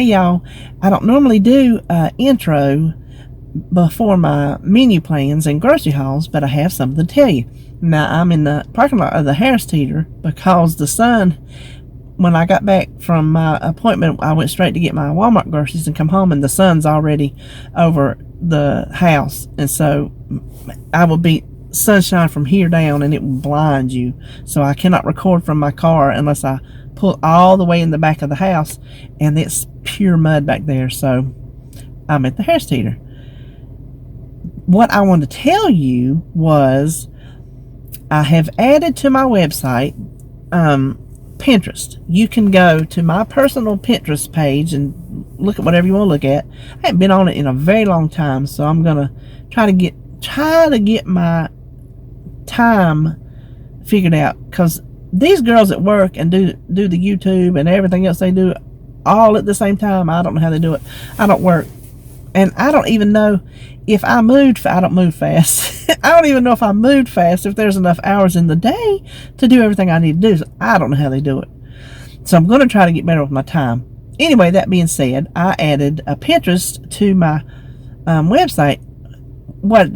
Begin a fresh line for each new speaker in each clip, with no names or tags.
Hey y'all, I don't normally do an intro before my menu plans and grocery hauls, but I have something to tell you. Now, I'm in the parking lot of the Harris Teeter because the sun, when I got back from my appointment, I went straight to get my Walmart groceries and come home, and the sun's already over the house. And so I will be sunshine from here down, and it will blind you. So I cannot record from my car unless I pull all the way in the back of the house, and it's pure mud back there. So I'm at the Harris Teeter. What I wanted to tell you was I have added to my website Pinterest. You can go to my personal Pinterest page and look at whatever you want to look at. I haven't been on it in a very long time, so I'm gonna try to get my time figured out, because these girls at work and do the YouTube and everything else they do all at the same time. I don't know how they do it. I don't work, and I don't even know if I moved. I don't move fast. I don't even know if I moved fast, if there's enough hours in the day to do everything I need to do. So I don't know how they do it. So I'm going to try to get better with my time. Anyway, that being said, I added a Pinterest to my website. What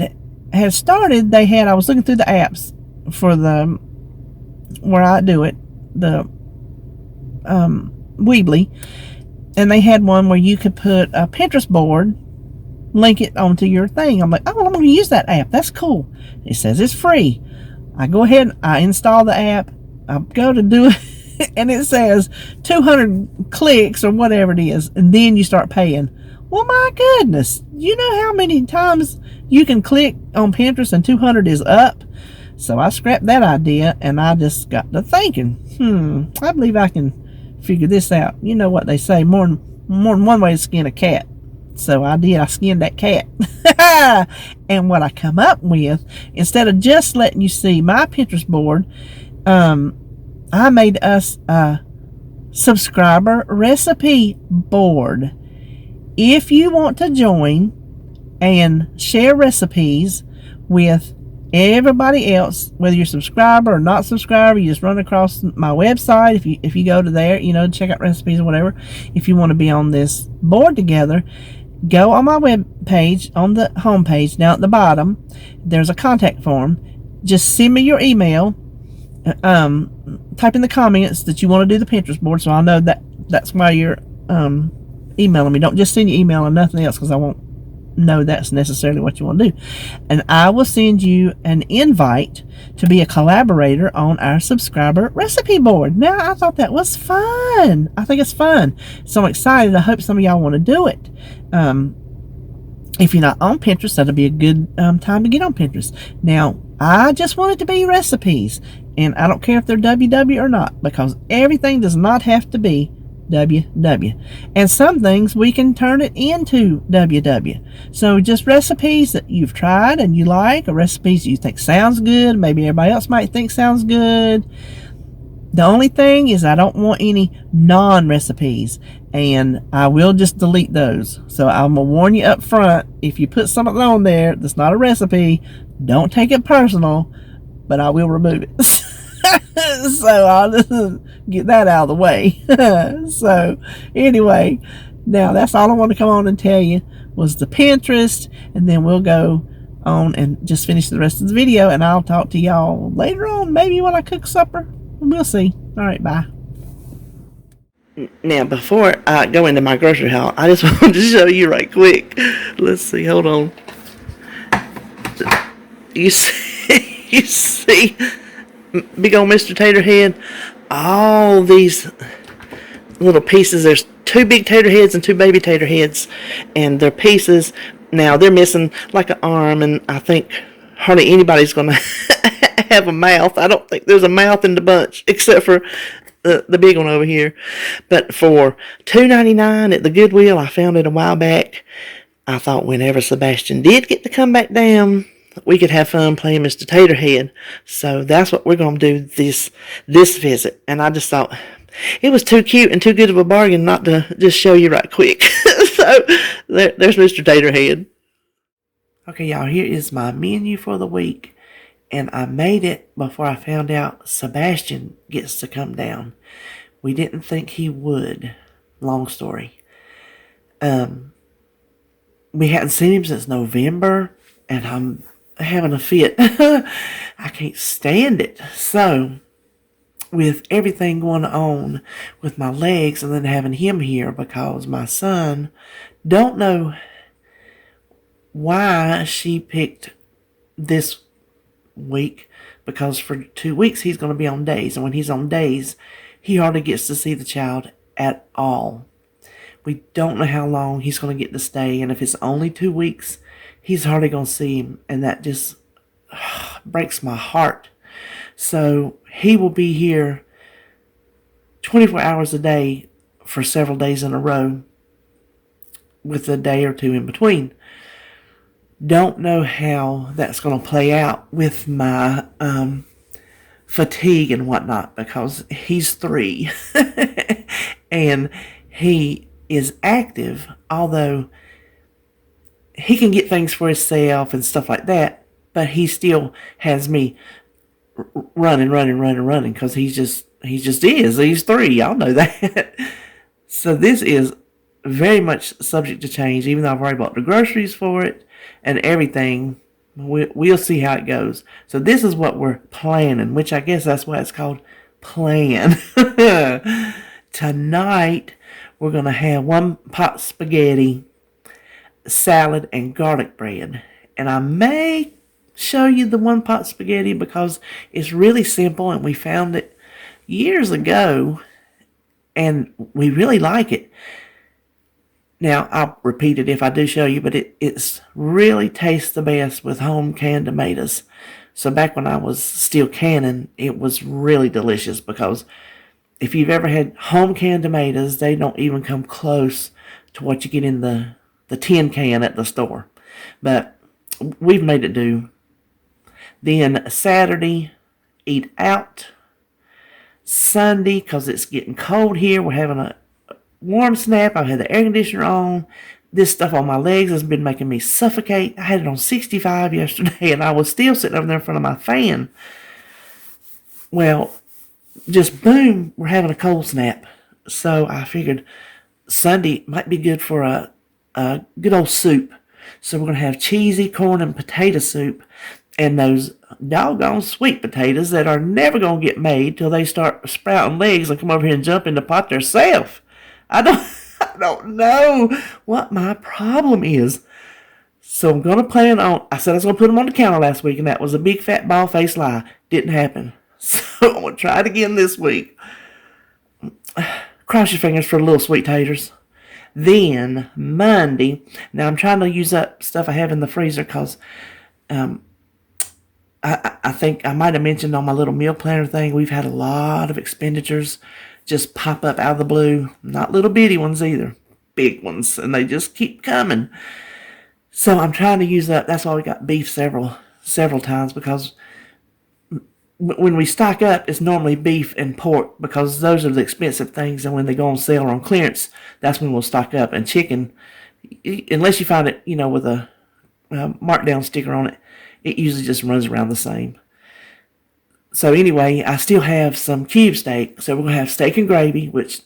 had started, I was looking through the apps for where I do it, the Weebly, and they had one where you could put a Pinterest board, link it onto your thing. I'm like, oh, well, I'm going to use that app. That's cool. It says it's free. I go ahead, I install the app, I go to do it, and it says 200 clicks or whatever it is, and then you start paying. Well, my goodness, you know how many times you can click on Pinterest and 200 is up? So I scrapped that idea, and I just got to thinking, I believe I can figure this out. You know what they say, more than one way to skin a cat. So I did. I skinned that cat. And what I come up with, instead of just letting you see my Pinterest board, I made us a subscriber recipe board. If you want to join and share recipes with everybody else, whether you're a subscriber or not subscriber, you just run across my website. If you go to there, check out recipes or whatever. If you want to be on this board together, go on my web page, on the home page, down at the bottom, there's a contact form. Just send me your email. Type in the comments that you want to do the Pinterest board, so I know that's why you're emailing me. Don't just send your email and nothing else, because I won't know that's necessarily what you want to do. And I will send you an invite to be a collaborator on our subscriber recipe board. Now, I thought that was fun. I think it's fun. So I'm excited. I hope some of y'all want to do it. If you're not on Pinterest, that'll be a good time to get on Pinterest. Now, I just want it to be recipes, and I don't care if they're WW or not, because everything does not have to be WW, and some things we can turn it into WW. So just recipes that you've tried and you like, or recipes you think sounds good, maybe everybody else might think sounds good. The only thing is I don't want any non-recipes, and I will just delete those. So I'm gonna warn you up front, if you put something on there that's not a recipe, don't take it personal, but I will remove it. So I'll just get that out of the way. So anyway, now that's all I want to come on and tell you was the Pinterest, and then we'll go on and just finish the rest of the video, and I'll talk to y'all later on, maybe when I cook supper. We'll see. All right, bye. Now, before I go into my grocery haul, I just wanted to show you right quick. Let's see. Hold on. You see big old Mr. Tater Head? All these little pieces. There's 2 big tater heads and 2 baby tater heads, and they're pieces. Now, they're missing like an arm, and I think hardly anybody's going to have a mouth. I don't think there's a mouth in the bunch, except for the big one over here. But for $2.99 at the Goodwill, I found it a while back. I thought whenever Sebastian did get to come back down, we could have fun playing Mr. Taterhead. So that's what we're going to do this visit. And I just thought it was too cute and too good of a bargain not to just show you right quick. So there's Mr. Taterhead. Okay, y'all, here is my menu for the week. And I made it before I found out Sebastian gets to come down. We didn't think he would. Long story. We hadn't seen him since November, and I'm having a fit. I can't stand it. So, with everything going on with my legs and then having him here because my son, don't know why she picked this week, because for 2 weeks he's going to be on days, and when he's on days he hardly gets to see the child at all. We don't know how long he's going to get to stay, and if it's only 2 weeks he's hardly going to see him, and that just breaks my heart. So he will be here 24 hours a day for several days in a row with a day or two in between. Don't know how that's going to play out with my fatigue and whatnot, because he's 3 and he is active, although he can get things for himself and stuff like that, but he still has me running because he's 3. Y'all know that. So this is very much subject to change, even though I've already bought the groceries for it and everything. We'll see how it goes. So this is what we're planning, which I guess that's why it's called plan. Tonight we're going to have 1 pot spaghetti, salad, and garlic bread. And I may show you the 1 pot spaghetti because it's really simple, and we found it years ago and we really like it. Now, I'll repeat it if I do show you, but it's really tastes the best with home canned tomatoes. So back when I was still canning, it was really delicious, because if you've ever had home canned tomatoes, they don't even come close to what you get in the tin can at the store. But we've made it do. Then Saturday, eat out. Sunday, because it's getting cold here, we're having a warm snap. I've had the air conditioner on. This stuff on my legs has been making me suffocate. I had it on 65 yesterday, and I was still sitting over there in front of my fan. Well, just boom, we're having a cold snap. So I figured Sunday might be good for a good old soup. So we're going to have cheesy corn and potato soup, and those doggone sweet potatoes that are never going to get made till they start sprouting legs and come over here and jump in the pot themselves. I don't know what my problem is. So I'm going to plan on, I said I was going to put them on the counter last week, and that was a big fat bald-faced lie. Didn't happen. So I'm going to try it again this week. Cross your fingers for the little sweet taters. Then Monday, now I'm trying to use up stuff I have in the freezer, because I think I might have mentioned on my little meal planner thing, we've had a lot of expenditures just pop up out of the blue. Not little bitty ones either. Big ones. And they just keep coming. So I'm trying to use up. That's why we got beef several times, because when we stock up, it's normally beef and pork, because those are the expensive things. And when they go on sale or on clearance, that's when we'll stock up. And chicken, unless you find it, with a markdown sticker on it, it usually just runs around the same. So anyway, I still have some cube steak. So we're going to have steak and gravy, which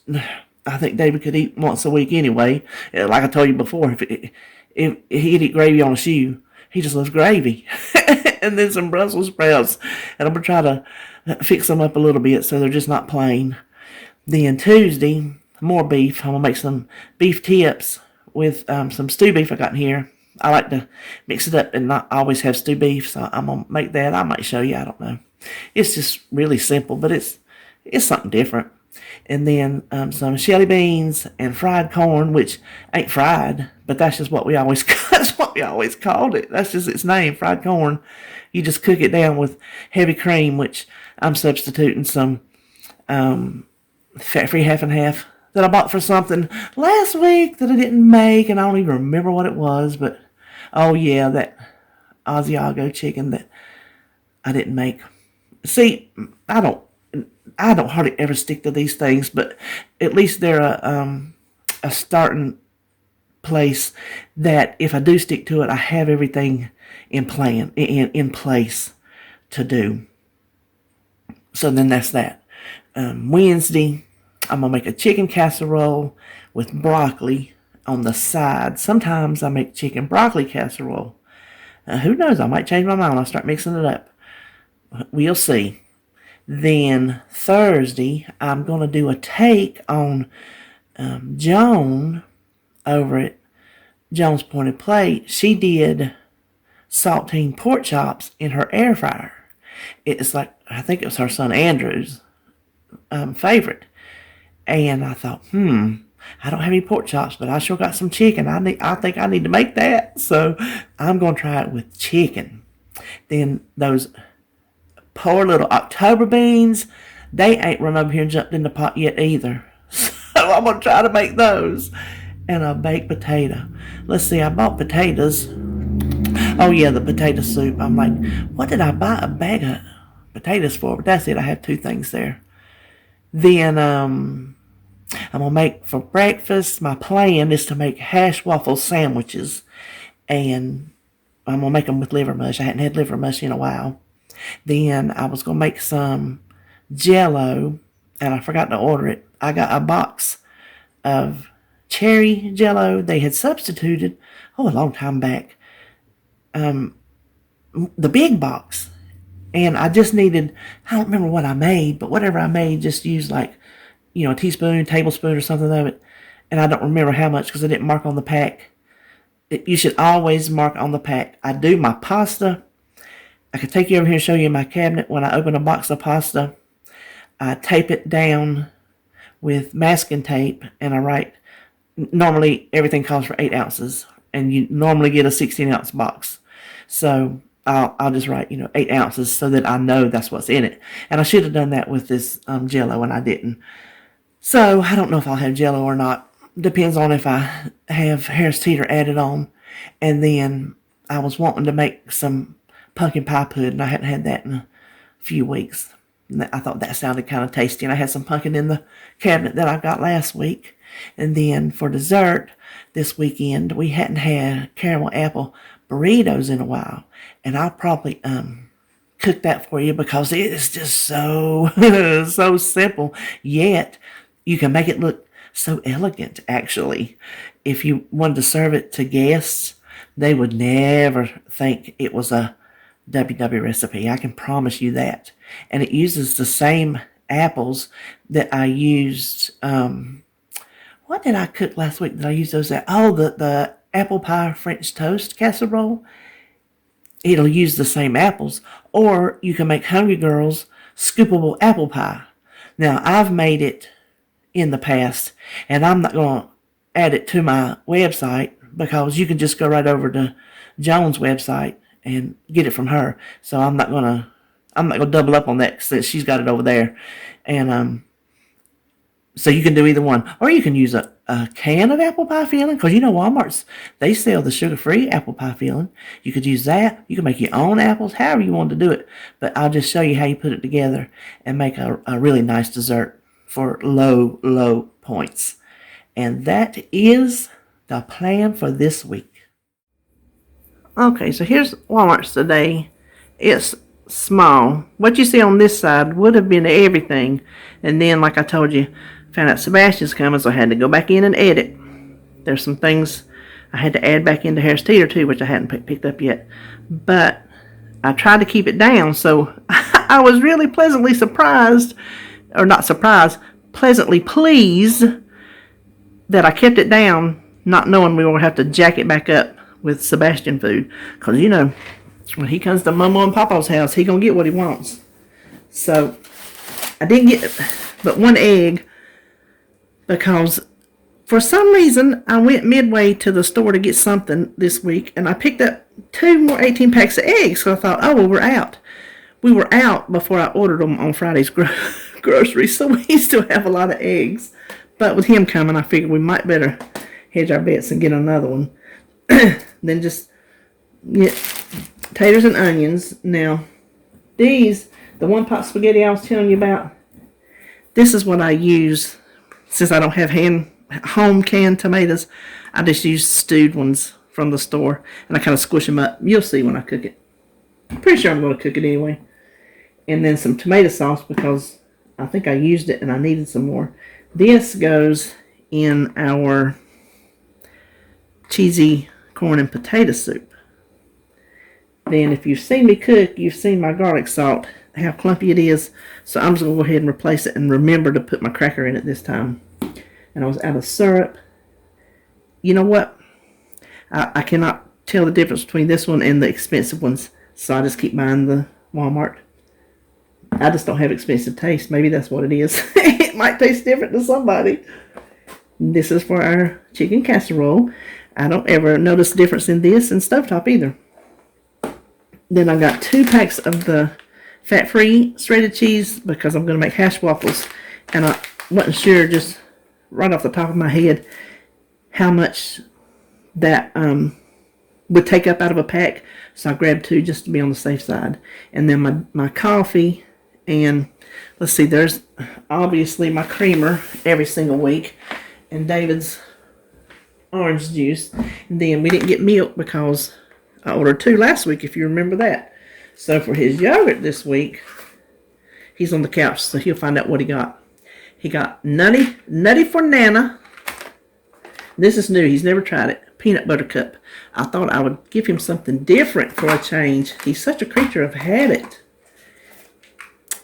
I think David could eat once a week anyway. Like I told you before, if he'd eat gravy on a shoe, he just loves gravy. And then some Brussels sprouts. And I'm going to try to fix them up a little bit so they're just not plain. Then Tuesday, more beef. I'm going to make some beef tips with some stew beef I got in here. I like to mix it up and not always have stew beef, so I'm going to make that. I might show you, I don't know. It's just really simple, but it's something different. And then some shelly beans and fried corn, which ain't fried, but that's just what we always called it. That's just its name, fried corn. You just cook it down with heavy cream, which I'm substituting some fat-free half and half that I bought for something last week that I didn't make, and I don't even remember what it was, but oh yeah, that Asiago chicken that I didn't make. See, I don't hardly ever stick to these things, but at least they're a starting place that if I do stick to it, I have everything in place to do. So then that's that. Wednesday, I'm going to make a chicken casserole with broccoli on the side. Sometimes I make chicken broccoli casserole. Who knows? I might change my mind when I start mixing it up. We'll see. Then Thursday, I'm going to do a take on Joan over at Joan's Pointed Plate. She did saltine pork chops in her air fryer. It's like, I think it was her son Andrew's favorite. And I thought, I don't have any pork chops, but I sure got some chicken. I think I need to make that. So I'm going to try it with chicken. Then those poor little October beans, they ain't run over here and jumped in the pot yet either. So I'm going to try to make those. And a baked potato. Let's see, I bought potatoes. Oh yeah, the potato soup. I'm like, what did I buy a bag of potatoes for? But that's it. I have two things there. Then I'm going to make for breakfast. My plan is to make hash waffle sandwiches. And I'm going to make them with liver mush. I hadn't had liver mush in a while. Then I was going to make some Jell-O. And I forgot to order it. I got a box of cherry Jell-O. They had substituted, a long time back, the big box. And I just needed, I don't remember what I made, but whatever I made, just use like, a teaspoon, tablespoon or something of it. And I don't remember how much because I didn't mark on the pack. You should always mark on the pack. I do my pasta. I could take you over here and show you in my cabinet. When I open a box of pasta, I tape it down with masking tape and I write, normally everything calls for 8 ounces and you normally get a 16-ounce box. So I'll just write, 8 ounces so that I know that's what's in it. And I should have done that with this Jell-O and I didn't. So I don't know if I'll have Jell-O or not. Depends on if I have Harris Teeter added on. And then I was wanting to make some pumpkin pie pudding. I hadn't had that in a few weeks. And I thought that sounded kind of tasty. And I had some pumpkin in the cabinet that I got last week. And then for dessert this weekend, we hadn't had caramel apple burritos in a while. And I'll probably cook that for you because it is just so, so simple. Yet, you can make it look so elegant, actually. If you wanted to serve it to guests, they would never think it was a WW recipe. I can promise you that. And it uses the same apples that I used. What did I cook last week? Did I use those? The apple pie French toast casserole. It'll use the same apples. Or you can make Hungry Girls scoopable apple pie. Now, I've made it in the past, and I'm not going to add it to my website because you can just go right over to Joan's website and get it from her. So I'm not gonna double up on that since she's got it over there. And so you can do either one, or you can use a can of apple pie filling because Walmart's, they sell the sugar-free apple pie filling. You could use that. You can make your own apples, however you want to do it. But I'll just show you how you put it together and make a really nice dessert for low points. And that is the plan for this week. Okay, so here's Walmart's today. It's small. What you see on this side would have been everything. And then, like I told you, found out Sebastian's coming, so I had to go back in and edit. There's some things I had to add back into Harris Teeter too, which I hadn't picked up yet. But I tried to keep it down, so I was really pleasantly surprised, or not surprised, pleasantly pleased that I kept it down, not knowing we were going to have to jack it back up with Sebastian food. Because, when he comes to Mama and Papa's house, he going to get what he wants. So, I didn't get but one egg because for some reason, I went midway to the store to get something this week, and I picked up 2 more 18 packs of eggs. So I thought, we're out. We were out before I ordered them on Friday's groceries, so we still have a lot of eggs. But with him coming, I figured we might better hedge our bets and get another one. Then just get taters and onions. Now, these, the one pot spaghetti I was telling you about, this is what I use since I don't have home canned tomatoes. I just use stewed ones from the store, and I kind of squish them up. You'll see when I cook it. I'm pretty sure I'm going to cook it anyway. And then some tomato sauce because I think I used it and I needed some more. This goes in our cheesy corn and potato soup. Then if you've seen me cook, you've seen my garlic salt, how clumpy it is. So I'm just going to go ahead and replace it and remember to put my cracker in it this time. And I was out of syrup. You know what? I cannot tell the difference between this one and the expensive ones. So I just keep buying the Walmart. I just don't have expensive taste. Maybe that's what it is. It might taste different to somebody. This is for our chicken casserole. I don't ever notice the difference in this and stovetop either. Then I got 2 packs of the fat-free shredded cheese because I'm going to make hash waffles. And I wasn't sure just right off the top of my head how much that would take up out of a pack. So I grabbed 2 just to be on the safe side. And then my coffee. And let's see, there's obviously my creamer every single week. And David's orange juice. And then we didn't get milk because I ordered 2 last week, if you remember that. So for his yogurt this week, he's on the couch, so he'll find out what he got. He got Nutty for Nana. This is new. He's never tried it. Peanut butter cup. I thought I would give him something different for a change. He's such a creature of habit.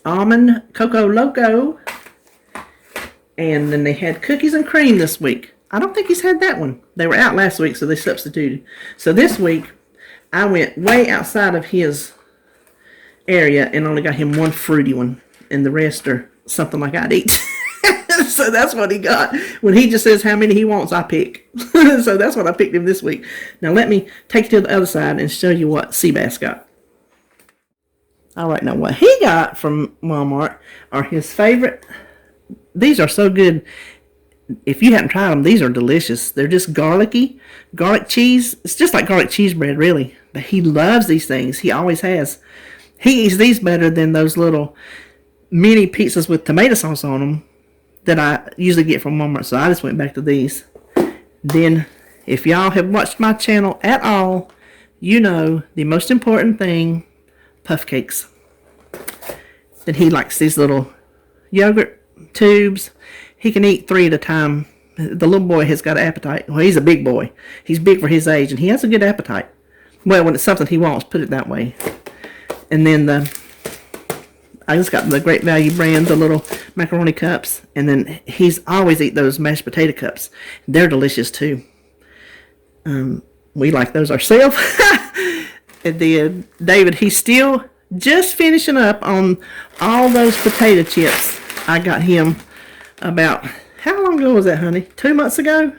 Almond Cocoa Loco. And then they had cookies and cream this week. I don't think he's had that one. They were out last week, so they substituted. So this week, I went way outside of his area and only got him 1 fruity one. And the rest are something like I'd eat. So that's what he got. When he just says how many he wants, I pick. So that's what I picked him this week. Now let me take you to the other side and show you what Seabass got. All right, now what he got from Walmart are his favorite. These are so good. If you haven't tried them, these are delicious. They're just garlicky. Garlic cheese. It's just like garlic cheese bread, really. But he loves these things. He always has. He eats these better than those little mini pizzas with tomato sauce on them that I usually get from Walmart. So I just went back to these. Then, if y'all have watched my channel at all, you know the most important thing, puff cakes. Then he likes these little yogurt tubes. He can eat 3 at a time. The little boy has got an appetite. Well, he's a big boy. He's big for his age, and he has a good appetite. Well, when it's something he wants, put it that way. And then I just got the Great Value brand, the little macaroni cups. And then he's always eat those mashed potato cups. They're delicious, too. We like those ourselves. And then David, he's still just finishing up on all those potato chips. I got him about, how long ago was that, honey? 2 months ago?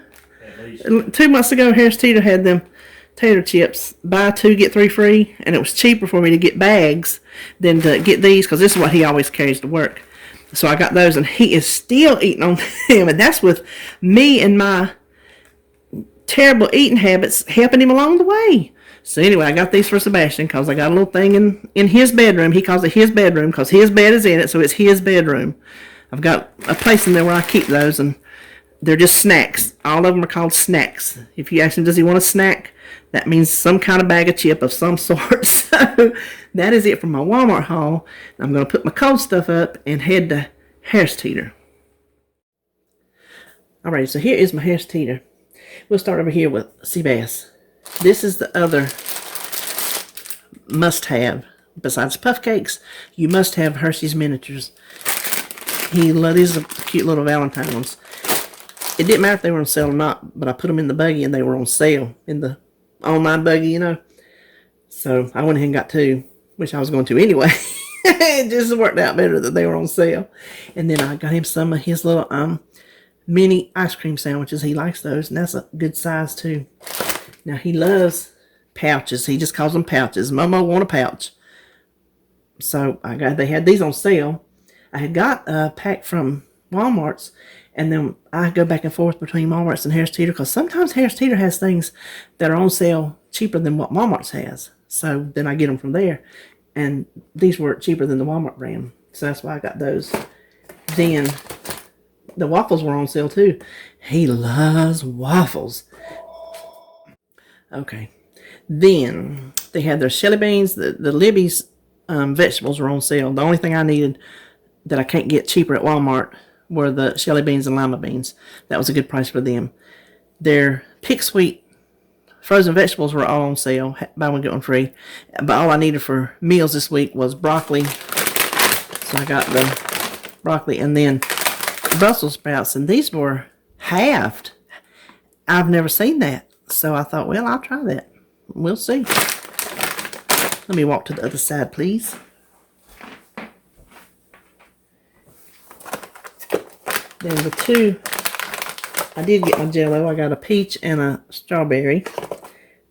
At least. 2 months ago, Harris Teeter had them tater chips, buy 2, get 3 free. And it was cheaper for me to get bags than to get these, because this is what he always carries to work. So I got those, and he is still eating on them. And that's with me and my terrible eating habits helping him along the way. So anyway, I got these for Sebastian because I got a little thing in his bedroom. He calls it his bedroom because his bed is in it, so it's his bedroom. I've got a place in there where I keep those, and they're just snacks. All of them are called snacks. If you ask him, does he want a snack? That means some kind of bag of chip of some sort. So that is it for my Walmart haul. I'm going to put my cold stuff up and head to Harris Teeter. Alright, so here is my Harris Teeter. We'll start over here with Seabass. This is the other must-have. Besides puff cakes, you must have Hershey's miniatures. These are cute little Valentine ones. It didn't matter if they were on sale or not, but I put them in the buggy and they were on sale in the online buggy, you know. So I went ahead and got 2, which I was going to anyway. It just worked out better that they were on sale. And then I got him some of his little mini ice cream sandwiches. He likes those, and that's a good size too. Now he loves pouches. He just calls them pouches. Momo want a pouch. So they had these on sale. I had got a pack from Walmart's, and then I go back and forth between Walmart's and Harris Teeter because sometimes Harris Teeter has things that are on sale cheaper than what Walmart's has. So then I get them from there, and these were cheaper than the Walmart brand. So that's why I got those. Then the waffles were on sale too. He loves waffles. Okay. Then they had their Shelly beans. The Libby's vegetables were on sale. The only thing I needed that I can't get cheaper at Walmart were the Shelly beans and lima beans. That was a good price for them. Their Pick Sweet Frozen vegetables were all on sale. Buy one, get one free. But all I needed for meals this week was broccoli. So I got the broccoli and then Brussels sprouts. And these were halved. I've never seen that. So I thought, well, I'll try that. We'll see. Let me walk to the other side, please. Then the two, I did get my Jell-O. I got a peach and a strawberry.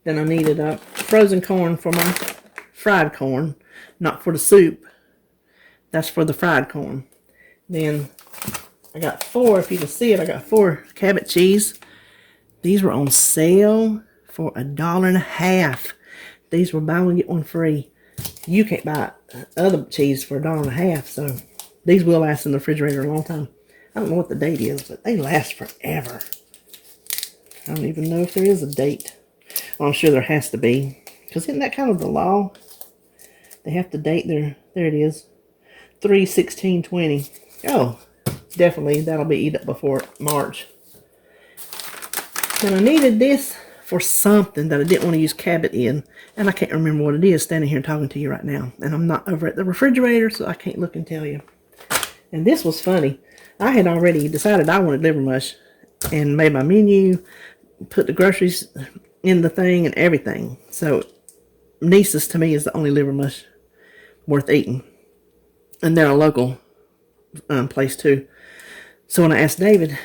Then I needed a frozen corn for my fried corn, not for the soup. That's for the fried corn. Then I got 4, if you can see it, I got 4 Cabot cheese. These were on sale for $1.50. These were buy one, get one free. You can't buy other cheese for $1.50, so these will last in the refrigerator a long time. I don't know what the date is, but they last forever. I don't even know if there is a date. Well, I'm sure there has to be. Because isn't that kind of the law? They have to date their, there it is, 3/16/20. Oh, definitely that'll be eaten up before March. And I needed this for something that I didn't want to use Cabot in. And I can't remember what it is standing here talking to you right now. And I'm not over at the refrigerator, so I can't look and tell you. And this was funny. I had already decided I wanted liver mush and made my menu, put the groceries in the thing and everything. So Niece's to me is the only liver mush worth eating. And they're a local place too. So when I asked David,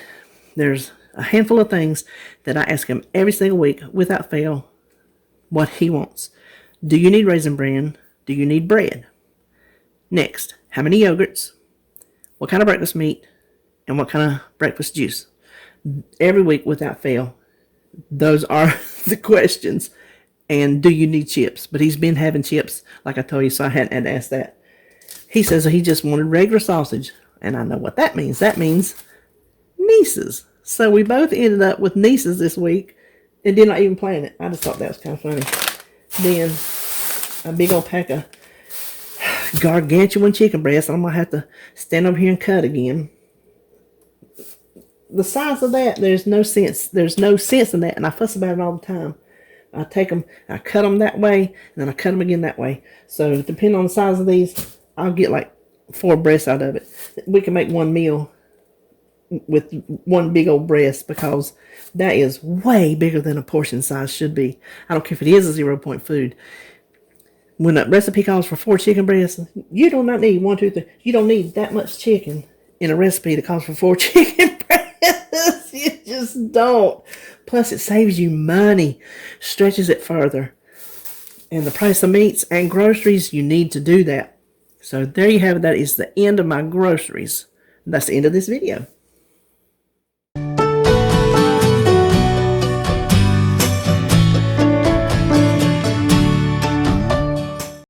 there's a handful of things that I ask him every single week without fail what he wants. Do you need raisin bran? Do you need bread? Next, how many yogurts? What kind of breakfast meat? And what kind of breakfast juice? Every week without fail. Those are the questions. And do you need chips? But he's been having chips, like I told you, so I hadn't had to ask that. He says he just wanted regular sausage. And I know what that means. That means Niece's. So we both ended up with Niece's this week and did not even plan it. I just thought that was kind of funny. Then a big old pack of gargantuan chicken breast. I'm going to have to stand over here and cut again. The size of that, there's no sense. There's no sense in that, and I fuss about it all the time. I take them, I cut them that way, and then I cut them again that way. So depending on the size of these, I'll get like 4 breasts out of it. We can make one meal with one big old breast because that is way bigger than a portion size should be. I don't care if it is a 0 point food. When the recipe calls for 4 chicken breasts, you do not need 1, 2, 3. You don't need that much chicken in a recipe that calls for 4 chicken breasts. You just don't. Plus, it saves you money, stretches it further. And the price of meats and groceries, you need to do that. So there you have it. That is the end of my groceries. That's the end of this video.